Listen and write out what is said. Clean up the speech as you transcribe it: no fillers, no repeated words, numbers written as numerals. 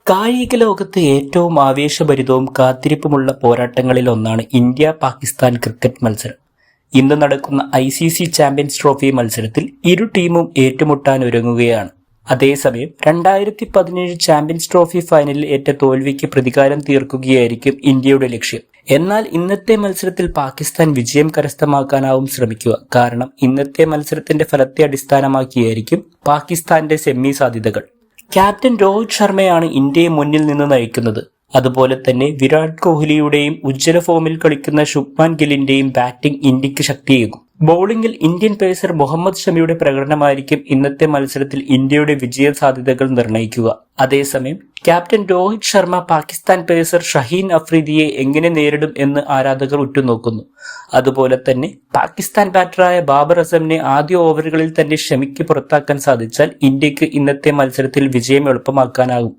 കായിക ലോകത്ത് ഏറ്റവും ആവേശഭരിതവും കാത്തിരിപ്പുമുള്ള പോരാട്ടങ്ങളിൽ ഒന്നാണ് ഇന്ത്യ പാകിസ്ഥാൻ ക്രിക്കറ്റ് മത്സരം. ഇന്ന് നടക്കുന്ന ICC ചാമ്പ്യൻസ് ട്രോഫി മത്സരത്തിൽ ഇരു ടീമും ഏറ്റുമുട്ടാൻ ഒരുങ്ങുകയാണ്. അതേസമയം 2017 ചാമ്പ്യൻസ് ട്രോഫി ഫൈനലിൽ ഏറ്റ തോൽവിക്ക് പ്രതികാരം തീർക്കുകയായിരിക്കും ഇന്ത്യയുടെ ലക്ഷ്യം. എന്നാൽ ഇന്നത്തെ മത്സരത്തിൽ പാകിസ്ഥാൻ വിജയം കരസ്ഥമാക്കാനാവും ശ്രമിക്കുക. കാരണം ഇന്നത്തെ മത്സരത്തിന്റെ ഫലത്തെ അടിസ്ഥാനമാക്കിയായിരിക്കും പാകിസ്ഥാന്റെ സെമി സാധ്യതകൾ. ക്യാപ്റ്റൻ രോഹിത് ശർമ്മയാണ് ഇന്ത്യയെ മുന്നിൽ നിന്ന് നയിക്കുന്നത്. അതുപോലെ തന്നെ വിരാട് കോഹ്ലിയുടെയും ഉജ്ജ്വല ഫോമിൽ കളിക്കുന്ന ശുഭ്മാൻ ഗില്ലിന്റെയും ബാറ്റിംഗ് ഇന്ത്യക്ക് ശക്തിയേകും. ബൌളിംഗിൽ ഇന്ത്യൻ പേസർ മുഹമ്മദ് ഷമിയുടെ പ്രകടനമായിരിക്കും ഇന്നത്തെ മത്സരത്തിൽ ഇന്ത്യയുടെ വിജയ സാധ്യതകൾ നിർണ്ണയിക്കുക. അതേസമയം ക്യാപ്റ്റൻ രോഹിത് ശർമ്മ പാകിസ്ഥാൻ പേസർ ഷഹീൻ അഫ്രീദിയെ എങ്ങനെ നേരിടും എന്ന് ആരാധകർ ഉറ്റുനോക്കുന്നു. അതുപോലെ തന്നെ പാകിസ്ഥാൻ ബാറ്ററായ ബാബർ അസമിനെ ആദ്യ ഓവറുകളിൽ തന്നെ ഷമിക്ക് പുറത്താക്കാൻ സാധിച്ചാൽ ഇന്ത്യക്ക് ഇന്നത്തെ മത്സരത്തിൽ വിജയം എളുപ്പമാക്കാനാകും.